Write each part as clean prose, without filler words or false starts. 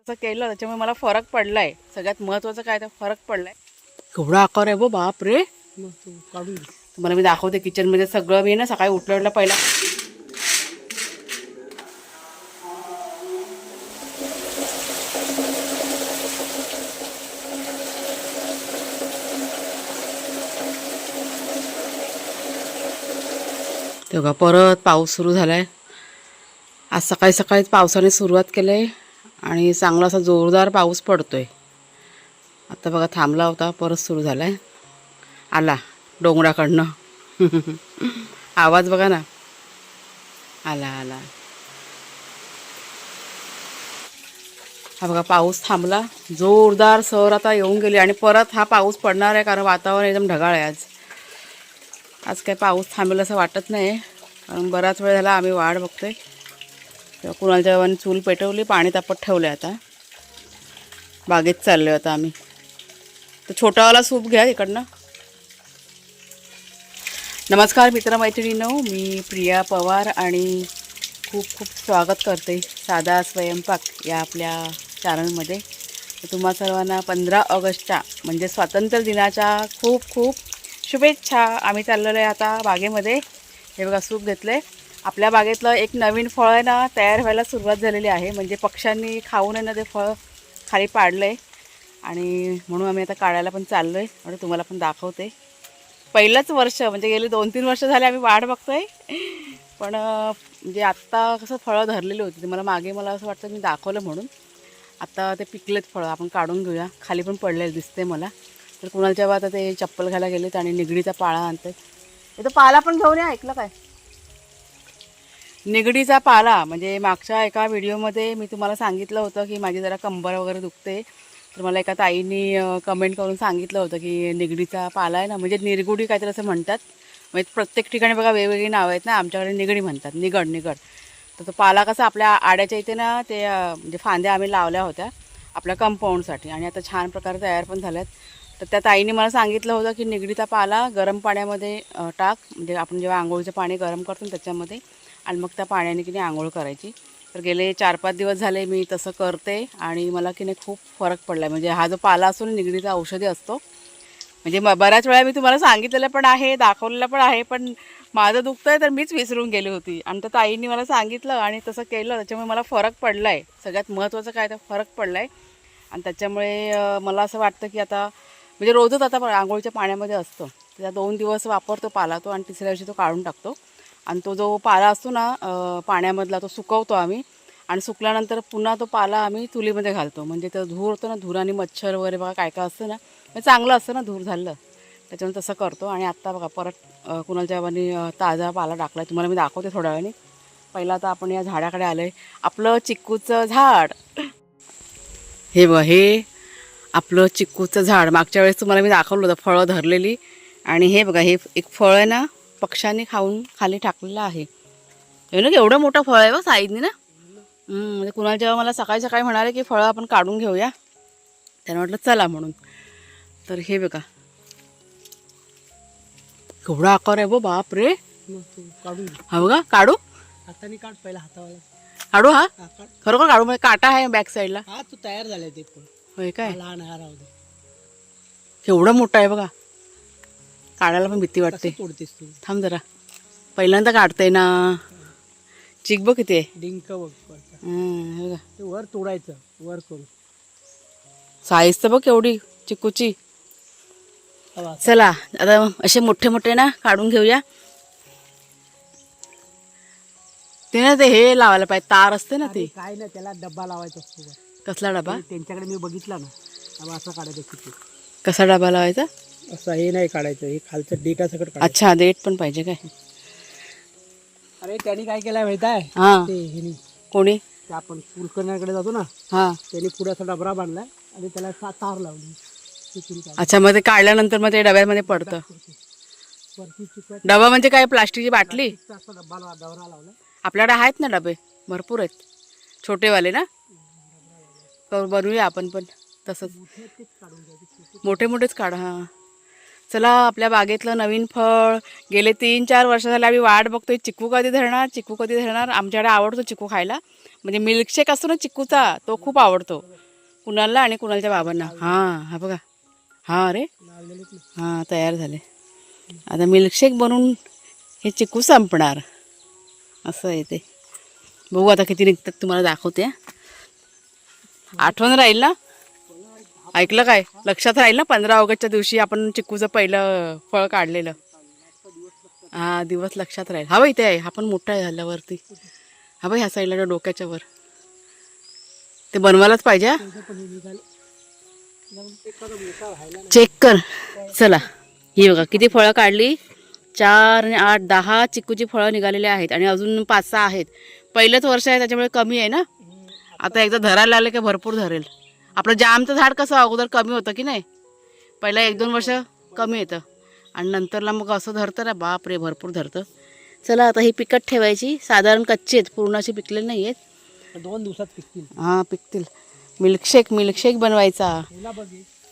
तसं केलं त्याच्यामुळे मला फरक पडलाय. सगळ्यात महत्त्वाचं काय तर फरक पडलाय. केवढा आकार आहे बाप रे. तुम्हाला मी दाखवते किचनमध्ये सगळं. मी ना सकाळी उठल्या पहिला तेव्हा परत पाऊस सुरू झालाय. आज सकाळी सकाळीच पावसाने सुरुवात केली आणि चांगला असा जोरदार पाऊस पडतोय. आता बघा थांबला होता, परत सुरू झालाय. आला डोंगराकडनं. आवाज बघा ना. आला आला. हा बघा पाऊस थांबला. जोरदार सर आता येऊन गेली आणि परत हा पाऊस पडणार आहे कारण वातावरण एकदम ढगाळ आहे आज. आज काही पाऊस थांबेल असं वाटत नाही कारण बराच वेळ झाला आम्ही वाट बघतोय. तेव्हा कुणाच्या जेव्हा चूल पेटवली, पाणी तापत ठेवलं. आता बागेत चाललो आता आम्ही. तर छोटावाला सूप घ्या इकडनं. नमस्कार मित्रमैत्रिणींनो, मी प्रिया पवार आणि खूप खूप स्वागत करते साधा स्वयंपाक या आपल्या चॅनलमध्ये. तुम्हा सर्वांना 15 ऑगस्टच्या म्हणजे स्वातंत्र्य दिनाच्या खूप खूप शुभेच्छा. आम्ही चाललेलो आहे आता बागेमध्ये. हे बघा सूप घेतलं आहे. आपल्या बागेतलं एक नवीन फळ आहे ना तयार व्हायला सुरुवात झालेली आहे. म्हणजे पक्ष्यांनी खाऊन आहे ना ते फळ खाली पाडलं आहे आणि म्हणून आम्ही आता काढायला पण चाललो आहे. म्हणून तुम्हाला पण दाखवते. पहिलंच वर्ष म्हणजे गेले 2-3 वर्ष झाले आम्ही वाट बघतोय. पण म्हणजे आत्ता कसं फळं धरलेली होती ते मला असं वाटतं मी दाखवलं म्हणून. आता ते पिकलेत फळं, आपण काढून घेऊया. खाली पण पडलेलं दिसते मला. तर कुणाला जेव्हा आता ते चप्पल घालायला गेलेत आणि निगडीचा पाला आणतात. इथं पाला पण घेऊन या. ऐकलं काय? निगडीचा पाला म्हणजे मागच्या एका व्हिडिओमध्ये मी तुम्हाला सांगितलं होतं की माझी जरा कंबर वगैरे दुखते. तर मला एका ताईंनी कमेंट करून सांगितलं होतं की निगडीचा पाला आहे ना, म्हणजे निरगुडी काहीतरी असं म्हणतात. म्हणजे प्रत्येक ठिकाणी बघा वेगवेगळी नावं आहेत ना. आमच्याकडे निगडी म्हणतात, निगड. तर तो पाला कसा आपल्या आड्याच्या इथे ना ते म्हणजे फांद्या आम्ही लावल्या होत्या आपल्या कंपाऊंडसाठी आणि आता छान प्रकारे तयार पण झाल्यात. तर त्या ताईने मला सांगितलं होतं की निगडीचा पाला गरम पाण्यामध्ये टाक. म्हणजे आपण जेव्हा आंघोळीचं पाणी गरम करतो त्याच्यामध्ये आणि मग त्या पाण्याने की नाही आंघोळ करायची. तर गेले 4-5 दिवस झाले मी तसं करते आणि मला की नाही खूप फरक पडला. म्हणजे हा जो पाला असतो ना निगडीचा औषधी असतो. म्हणजे बऱ्याच वेळा मी तुम्हाला सांगितलेलं पण आहे, दाखवलेलं पण आहे, पण माझं दुखतं आहे तर मीच विसरून गेली होती आणि त्या ताईंनी मला सांगितलं आणि तसं केलं. त्याच्यामुळे मला फरक पडला आहे. सगळ्यात महत्त्वाचं काय तर फरक पडला आहे. आणि त्याच्यामुळे मला असं वाटतं की आता म्हणजे रोजच आता आंघोळीच्या पाण्यामध्ये असतो. त्याचा 2 दिवस वापरतो पाला तो आणि तिसऱ्या दिवशी तो काढून टाकतो. आणि तो जो पाला असतो ना पाण्यामधला तो सुकवतो आम्ही आणि सुकल्यानंतर पुन्हा तो पाला आम्ही चुलीमध्ये घालतो. म्हणजे तो धूर होतो ना, धुराने मच्छर वगैरे बघा काय काय असतं ना, ते चांगलं असतं ना धूर झालं. त्याच्यामुळे तसं करतो. आणि आत्ता बघा परत कुणाच्या बाबांनी ताजा पाला टाकला आहे. तुम्हाला मी दाखवते थोड्या वेळाने. पहिला आता आपण या झाडाकडे आलो आहे. आपलं चिक्कूचं झाड. हे बघा, हे आपलं चिक्कूचं झाड. मागच्या वेळेस तुम्हाला मी दाखवलं होतं फळं धरलेली. आणि हे बघा, हे एक फळ आहे ना पक्ष्यांनी खाऊन खाली टाकलेलं आहे. हे ना एवढं मोठं फळ आहे बघ साईडनी ना. म्हणजे कुणाला जेव्हा मला सकाळी सकाळी म्हणाले की फळं आपण काढून घेऊया, त्यानं म्हटलं चला म्हणून. तर हे बघा केवढा आकार आहे बाप रे. हा बघा, काढू हाताने काढ पहिला हातावाला काढू. हा काढ. खरोखर काढू. म्हणजे काटा आहे बॅक साईडला. हा तू तयार झालाय ते पण. होय काय? लहान हा राहू दे. केवढा मोठा आहे बघा. काढायला पण भीती वाटते. तोडतेस तू? थांब जरा, पहिल्यांदा काढते ना. चिक बघ किती आहे. डिंक बघ हे बघा. ते वर तोडायचं वर करून. साईज तर बघ केवढी चिकूची. हवा. चला आता असे मोठे मोठे ना काढून घेऊया. ते ना ते हे लावायला पाहिजे, तार असते ना ते. काय ना त्याला डब्बा लावायचा असतो बघ. कसला डबा? त्यांच्याकडे मी बघितला ना. हवा असा काढायचा किती. कसा डबा लावायचा? असं हे नाही काढायचं, हे खालचं डेटा सगळं काढायचं. अच्छा, डेट पण पाहिजे काय? अरे त्यांनी काय केलंय माहित आहे? हा. ते हे कोणी? ते आपण कुलकर्ण्याकडे जातो ना, हा. त्यांनी पुढे असा डबरा बांधलाय आणि त्याला तार लावली. अच्छा, मग ते काढल्यानंतर मग ते डब्यामध्ये पडतं. वरती चिकट डबा म्हणजे काय, प्लास्टिकची बाटली? असा डब्बा दवरा लावलाय. आपल्याकडे आहेत ना डबे भरपूर आहेत, छोटेवाले ना. बनवूया आपण पण तसंच. मोठे मोठेच काढा. हां चला आपल्या बागेतलं नवीन फळ गेले 3-4 वर्ष झाले आम्ही वाट बघतोय, चिकू कधी धरणार, चिकू कधी धरणार. आमच्याकडे आवडतो चिकू खायला, म्हणजे मिल्कशेक असतो ना चिकूचा, तो खूप आवडतो कुणालला आणि कुणालच्या बाबांना. हां हा बघा, हां अरे हां तयार झाले. आता मिल्कशेक बनवून हे चिकू संपणार असं आहे ते. बघू आता किती निघतात तुम्हाला दाखवते. आठवण राहील ना, ऐकलं काय, लक्षात राहील ना 15 ऑगस्टच्या दिवशी आपण चिकूचं पहिलं फळ काढलेलं. हा दिवस लक्षात राहील. हा बाई इथे आहे, हा पण मोठा आहे झाल्यावरती. हा बाई ह्या साईडला डोक्याच्या वर ते बनवायलाच पाहिजे. चेक कर. चला ही बघा किती फळं काढली. 4 आणि 8 10 चिकूची फळं निघालेली आहेत आणि अजून 5-6 आहेत. पहिलंच वर्ष आहे त्याच्यामुळे कमी आहे ना. आता एकदा धरायला लागले की भरपूर धरेल. आपलं जामचं झाड कसं अगोदर कमी होतं की नाही, पहिला 1-2 वर्ष कमी येतं आणि नंतरला मग असं धरतं ना, बापरे भरपूर धरतं. चला आता ही पिकत ठेवायची. साधारण कच्ची आहेत, पूर्ण अशी पिकलेली नाही आहेत. 2 दिवसात पिकतील. हां पिकतील. मिल्कशेक बनवायचा.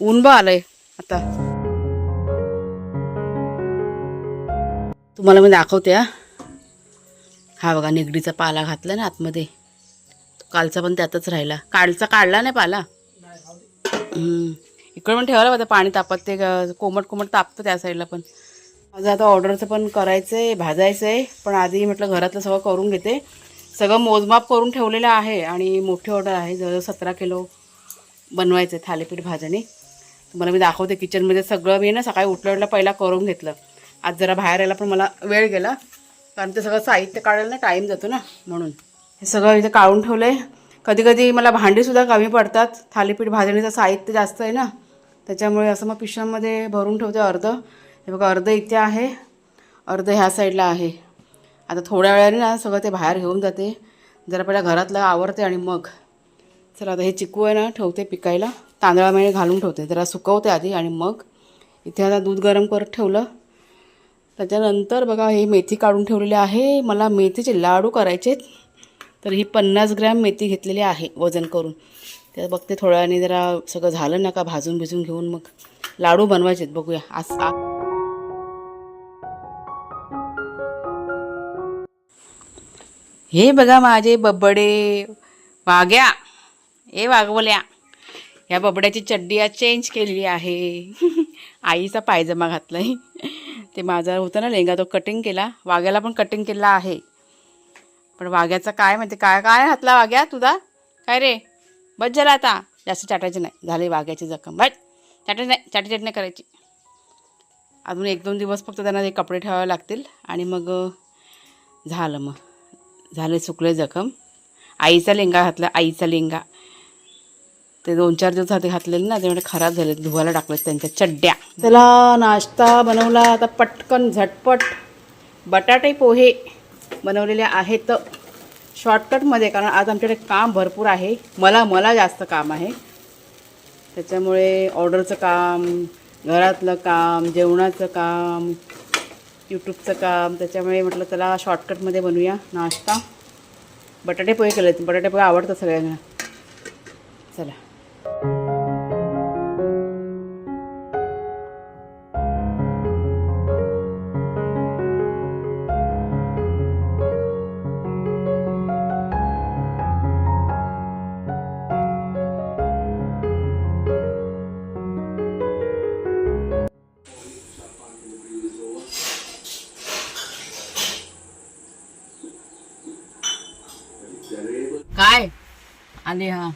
ऊन बा आलंय आता. तुम्हाला मी दाखवते. हा बघा निगडीचा पाला घातला ना आतमध्ये, कालचा पण त्यातच राहिला. कालचा काढला नाही पाला. इकडे पण ठेवायला पाहिजे पाणी तापत, ते कोमट तापतं त्या साईडला पण. माझं आता ऑर्डरचं पण करायचं आहे, भाजायचं आहे, पण आधी म्हटलं घरातलं सगळं करून घेते. सगळं मोजमाप करून ठेवलेलं आहे आणि मोठी ऑर्डर आहे, जवळजवळ 17 किलो बनवायचं आहे थालीपीठ भाजणी. तुम्हाला मी दाखवते किचनमध्ये सगळं. मी ना सकाळी उठल्या पहिला करून घेतलं. आज जरा बाहेर यायला पण मला वेळ गेला, कारण ते सगळं साहित्य काढायला ना टाईम जातो ना, म्हणून हे सगळं इथे काढून ठेवलं आहे. कधी कधी मला भांडीसुद्धा कमी पडतात, थालीपीठ भाजणीचं साहित्य जास्त आहे ना, त्याच्यामुळे असं मग पिशव्यांमध्ये भरून ठेवते. अर्ध हे बघा, अर्ध इथे आहे, अर्ध ह्या साईडला आहे. आता थोड्या वेळाने ना सगळं ते बाहेर घेऊन जाते, जरा पहिला घरातलं आवरते आणि मग. चला आता हे चिकू आहे ना ठेवते पिकायला, तांदळामध्ये घालून ठेवते, जरा सुकवते आधी आणि मग. इथे आता दूध गरम करत ठेवलं. त्याच्यानंतर बघा ही मेथी काढून ठेवलेली आहे. मला मेथीचे लाडू करायचे, तर ही 50 ग्रॅम मेथी घेतलेली आहे वजन करून. त्या बघते थोड्या वेळाने जरा सगळं झालं ना का भाजून भिजून घेऊन मग लाडू बनवायचे. बघूया आज. हे बघा माझे बबडे वाघ्या, ए वाघवल्या. ह्या बबड्याची चड्डी आज चेंज केलेली आहे. आईचा पायजमा घातलाय. ते माझा होता ना लेंगा, तो कटिंग केला. वाघ्याला पण कटिंग केला आहे, पण वाघ्याचा काय माहिती काय काय घातला वाघ्या तुझा. काय रे बस झाला आता, जास्त चाटायचं नाही, झाली वाघ्याची जखम. बट चाटायची नाही, चाटी नाही करायची. अजून 1-2 दिवस फक्त त्यांना ते कपडे ठेवावे लागतील आणि मग झालं. मग झाले सुकले जखम. आईचा लेंगा घातला, आईचा लेंगा. ते 2-4 दिवस आधी घातलेले ना, त्यामुळे खराब झाले, धुवायला टाकले त्यांच्या चड्ड्या. त्याला नाश्ता बनवला आता पटकन झटपट. बटाटे पोहे बनवलेले आहेत शॉर्टकटमध्ये, कारण आज आमच्याकडे काम भरपूर आहे. मला जास्त काम आहे, त्याच्यामुळे ऑर्डरचं काम, घरातलं काम, जेवणाचं काम, यूट्यूबचं काम, त्याच्यामुळे म्हटलं चला शॉर्टकटमध्ये बनवूया नाश्ता. बटाटे पोहे केले. बटाटे पोहे आवडतात सगळ्यांना. चला काय आले. हां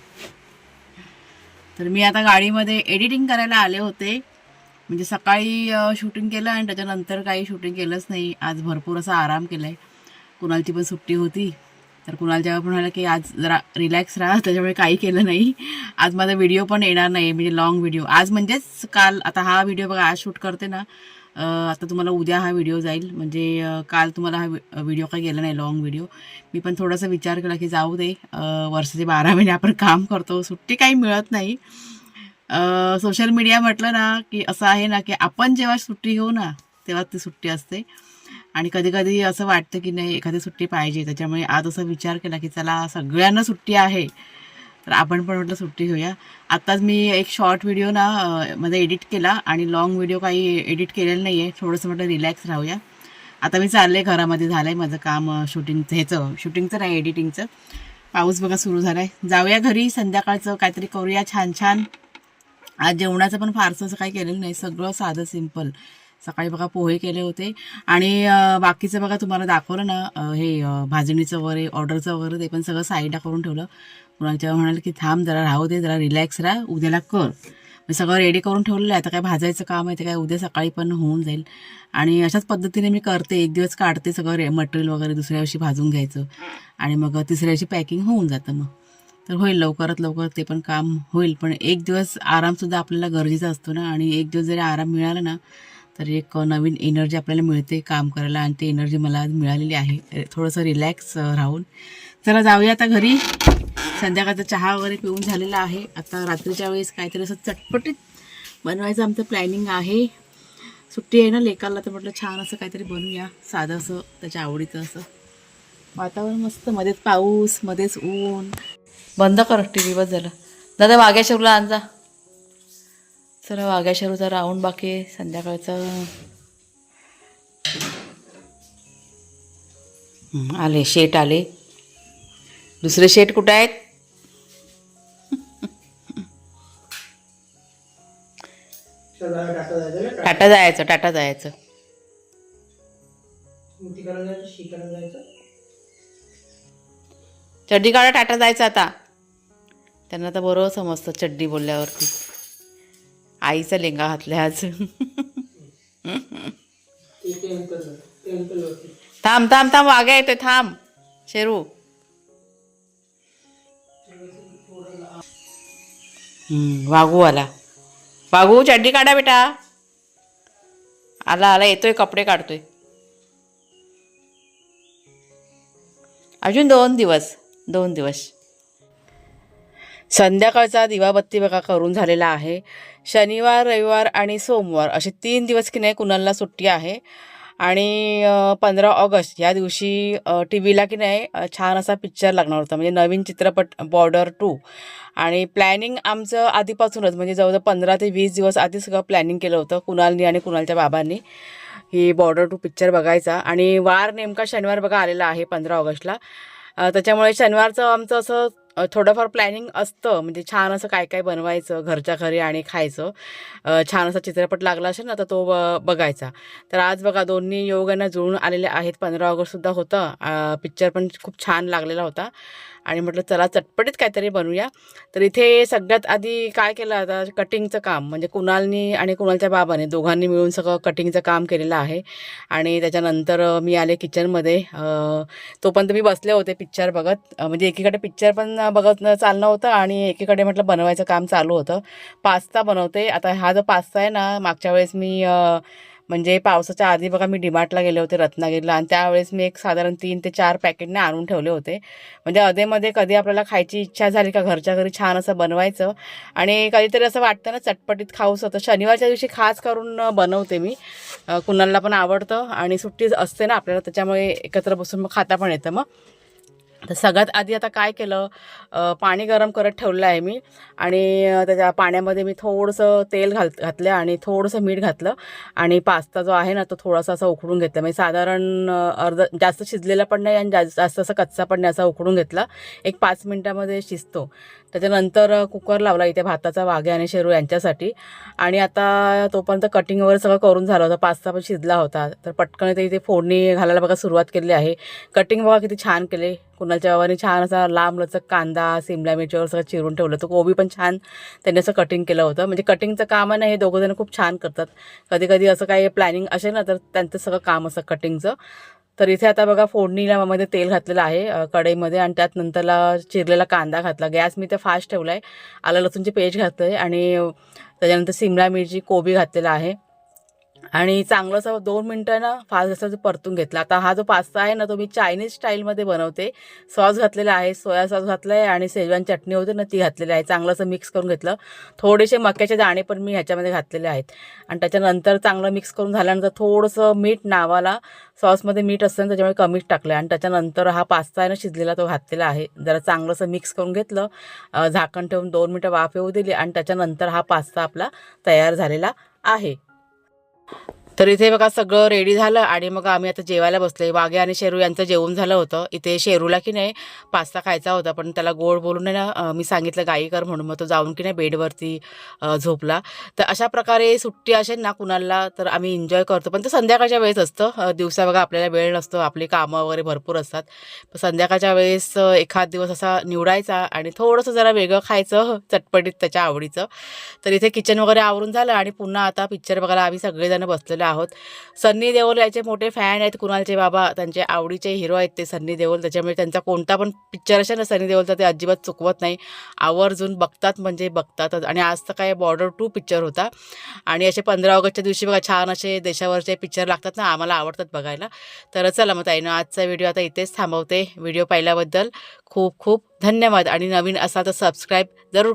तर मी आता गाडीमध्ये एडिटिंग करायला आले होते, म्हणजे सकाळी शूटिंग केलं आणि त्याच्यानंतर काही शूटिंग केलंच नाही. आज भरपूर असा आराम केला आहे. कुणालची पण सुट्टी होती, तर कुणाल जेव्हा पण म्हणाला की आज जरा रिलॅक्स राहा, त्याच्यामुळे काही केलं नाही. आज माझा व्हिडिओ पण येणार नाही, म्हणजे लॉंग व्हिडिओ आज, म्हणजेच काल. आता हा व्हिडिओ बघा आज शूट करते ना, आता तुम्हाला उद्या हा व्हिडिओ जाईल, म्हणजे काल तुम्हाला हा व्हिडिओ काही गेला नाही लॉंग व्हिडिओ. मी पण थोडासा विचार केला की जाऊ दे, वर्षाचे 12 महिने आपण काम करतो, सुट्टी काही मिळत नाही. सोशल मीडिया म्हटलं ना की असं आहे ना की आपण जेव्हा सुट्टी घेऊ ना तेव्हा ती सुट्टी असते, आणि कधी कधी असं वाटतं की नाही एखादी सुट्टी पाहिजे. त्याच्यामुळे आज असा विचार केला की चला सगळ्यांना सुट्टी आहे, तर आपण पण म्हटलं सुट्टी घेऊया. आत्ताच मी एक शॉर्ट व्हिडिओ ना मध्ये एडिट केला आणि लाँग व्हिडिओ काही एडिट केलेलं नाही आहे. थोडंसं म्हटलं रिलॅक्स राहूया. आता मी चालले घरामध्ये, झालं आहे माझं काम शूटिंगचं, शूटिंगचं नाही एडिटिंगचं. पाऊस बघा सुरू झाला आहे. जाऊया घरी, संध्याकाळचं काहीतरी करूया छान छान. आज जेवणाचं पण फारसं असं काही केलेलं नाही, सगळं साधं सिम्पल. सकाळी बघा पोहे केले होते आणि बाकीचं बघा तुम्हाला दाखवलं ना हे भाजणीचं वगैरे ऑर्डरचं वगैरे ते पण सगळं साईडला करून ठेवलं. कुणाच्या म्हणाल की थांब जरा राहू दे, जरा रिलॅक्स राहा, उद्याला कर. मी सगळं रेडी करून ठेवलेलं आहे. आता काय भाजायचं काम आहे ते काय उद्या सकाळी पण होऊन जाईल. आणि अशाच पद्धतीने मी करते, एक दिवस काढते सगळं मटेरियल वगैरे, दुसऱ्या दिवशी भाजून घ्यायचं आणि मग तिसऱ्या दिवशी पॅकिंग होऊन जातं. मग तर होईल लवकरात लवकर ते पण काम होईल. पण एक दिवस आरामसुद्धा आपल्याला गरजेचा असतो ना, आणि एक दिवस जरी आराम मिळाला ना तर एक नवीन एनर्जी आपल्याला मिळते काम करायला, आणि ती एनर्जी मला आज मिळालेली आहे थोडंसं रिलॅक्स राहून. चला जाऊया आता घरी. संध्याकाळचा चहा वगैरे पिऊन झालेला आहे. आता रात्रीच्या वेळेस काहीतरी असं चटपटीत बनवायचं आमचं प्लॅनिंग आहे. सुट्टी आहे ना लेकाला, तर म्हटलं छान असं काहीतरी बनवूया, साधं असं त्याच्या आवडीचं असं. वातावरण मस्त, मध्येच पाऊस मध्येच ऊन. बंद कर टी व्ही, बस झालं. दादा वाघ्याशरूला आणजा. चला वाघ्याशरूचा राऊंड बाकी आहे संध्याकाळचं. आले शेट आले. दुसरे शेट कुठे आहेत? टाटा जायचं. चड्डी काढा, टाटा जायचं आता. त्यांना तर बरोबर समजतं चड्डी बोलल्यावरती. आईचा लेंगा घातलाय आज. थांब थांब थांब, वाघ्या येतोय, थांब शेरू. वाघू आला. वाघू चड्डी काढा बेटा. आला येतोय, कपडे काढतोय. अजून 2 दिवस. संध्याकाळचा दिवाबत्ती बघा करून झालेला आहे. शनिवार, रविवार आणि सोमवार असे 3 दिवस की नाही कुणालला सुट्टी आहे. आणि 15 ऑगस्ट या दिवशी टी व्हीला की नाही छान असा पिक्चर लागणार होता, म्हणजे नवीन चित्रपट बॉर्डर 2. आणि प्लॅनिंग आमचं आधीपासूनच, म्हणजे जवळजवळ 15 ते 20 दिवस आधी सगळं प्लॅनिंग केलं होतं कुणालनी आणि कुणालच्या बाबांनी, ही बॉर्डर 2 पिक्चर बघायचा. आणि वार नेमका शनिवार बघा आलेला आहे 15 ऑगस्टला. त्याच्यामुळे शनिवारचं आमचं असं थोडंफार प्लॅनिंग असतं, म्हणजे छान असं काय काय बनवायचं घरच्या घरी आणि खायचं. छान असा चित्रपट लागला असेल ना तर तो बघायचा. तर आज बघा दोन्ही योगांना जुळून आलेले आहेत. 15 ऑगस्टसुद्धा होतं, पिक्चर पण खूप छान लागलेला होता. आणि म्हटलं चला चटपटीत काहीतरी बनवूया. तर इथे सगळ्यात आधी काय केलं, आता कटिंगचं काम, म्हणजे कुणालनी आणि कुणालच्या बाबाने दोघांनी मिळून सगळं कटिंगचं काम केलेलं आहे. आणि त्याच्यानंतर मी आले किचनमध्ये. तोपर्यंत मी बसले होते पिक्चर बघत, म्हणजे एकीकडे पिक्चर पण बघत चाललं होतं आणि एकीकडे म्हटलं बनवायचं काम चालू होतं. पास्ता बनवते. आता हा जो पास्ता आहे ना, मागच्या वेळेस मी म्हणजे पावसाच्या आधी बघा मी डीमार्टला गेले होते रत्नागिरीला, आणि त्यावेळेस मी एक साधारण 3 ते 4 पॅकेटने आणून ठेवले होते. म्हणजे अधेमध्ये कधी आपल्याला खायची इच्छा झाली का घरच्या घरी छान असं बनवायचं. आणि कधीतरी असं वाटतं ना चटपटीत खाऊचं, तर शनिवारच्या दिवशी खास करून बनवते मी. कुणाला पण आवडतं आणि सुट्टी असते ना आपल्याला, त्याच्यामुळे एकत्र बसून मग खाता पण येतं. मग तर सगळ्यात आधी आता काय केलं, पाणी गरम करत ठेवलं आहे मी. आणि त्याच्या पाण्यामध्ये मी थोडंसं तेल घातलं आणि थोडंसं मीठ घातलं. आणि पास्ता जो आहे ना तो थोडासा असा उकडून घेतला, म्हणजे साधारण जास्त शिजलेला पण नाही आणि जास्त असं कच्चा पण नाही, असा उकडून घेतला. एक 5 मिनटामध्ये शिजतो. त्याच्यानंतर कुकर लावला इथे भाताचा, वाघे आणि शेरू यांच्यासाठी. आणि आता तोपर्यंत कटिंग वगैरे सगळं करून झालं होतं, पास्ता पण शिजला होता. तर पटकन इथे फोडणी घालायला बघा सुरुवात केली आहे. कटिंग बघा किती छान केले. कुणालच्या बाबांनी छान असा लांब लचक कांदा, सिमला मिरची वगैरे सगळं चिरून ठेवलं होतं. कोबी पण छान त्यांनी असं कटिंग केलं होतं. म्हणजे कटिंगचं काम आहे ना, हे दोघंजण खूप छान करतात. कधी कधी असं काही प्लॅनिंग असेल ना तर त्यांचं सगळं काम असं कटिंगचं. तर इथे आता बघा फोडणीला मध्ये तेल घातलेलं आहे कढईमध्ये, आणि त्यात नंतरला चिरलेला कांदा घातला. गॅस मी ते फास्ट ठेवला आहे. आलं लसूणची पेस्ट घातलं आहे आणि त्याच्यानंतर सिमला मिरची, कोबी घातलेला आहे. आणि चांगलं असं 2 मिनटं ना फास्ट गॅसवर परतून घेतला. आता हा जो पास्ता आहे ना तो मी चायनीज स्टाईलमध्ये बनवते. सॉस घातलेला आहे, सोया सॉस घातला आहे आणि शेजवान चटणी होती ना ती घातलेली आहे. चांगलं असं मिक्स करून घेतलं. थोडेसे मक्याचे दाणे पण मी ह्याच्यामध्ये घातलेले आहेत आणि त्याच्यानंतर चांगलं मिक्स करून झाल्यानंतर थोडंसं मीठ नावाला सॉसमध्ये मीठ असतं ना त्याच्यामुळे कमीच टाकलं आणि त्याच्यानंतर हा पास्ता आहे ना शिजलेला तो घातलेला आहे. जरा चांगलं असं मिक्स करून घेतलं. झाकण ठेवून 2 मिनटं वाफ येऊ दिली आणि त्याच्यानंतर हा पास्ता आपला तयार झालेला आहे. तर इथे बघा सगळं रेडी झालं आणि मग आम्ही आता जेवायला बसले. वाघे आणि शेरू यांचं जेवण झालं होतं. इथे शेरूला की नाही पास्ता खायचा होता पण त्याला गोड बोलून आहे ना मी सांगितलं गाई कर म्हणून, मग तो जाऊन की नाही बेडवरती झोपला. तर अशा प्रकारे सुट्टी असेल ना कुणाला तर आम्ही एन्जॉय करतो, पण ते संध्याकाळच्या वेळेस असतं. दिवसा बघा आपल्याला वेळ नसतो, आपली कामं वगैरे भरपूर असतात. पण संध्याकाळच्या वेळेस एखाद दिवस असा निवडायचा आणि थोडंसं जरा वेगळं खायचं चटपटीत त्याच्या आवडीचं. तर इथे किचन वगैरे आवरून झालं आणि पुन्हा आता पिक्चर बघायला आम्ही सगळेजण बसलेलो आहोत. सन्नी देओल याचे मोठे फॅन आहेत कुणालचे बाबा, त्यांचे आवडीचे हिरो आहेत ते सन्नी देओल. त्याच्यामुळे त्यांचा कोणता पण पिक्चर असेल ना सन्नी देओलचा ते अजिबात चुकवत नाही, आवर्जून बघतात म्हणजे बघतातच. आणि आज तर काय बॉर्डर 2 पिक्चर होता आणि असे 15 ऑगस्टच्या दिवशी बघा छान असे देशावरचे पिक्चर लागतात ना, आम्हाला आवडतात बघायला. तर चला मग ताईनं आजचा व्हिडिओ आता इथेच थांबवते. व्हिडिओ पाहिल्याबद्दल खूप खूप धन्यवाद आणि नवीन असाल तर सबस्क्राईब जरूर करा.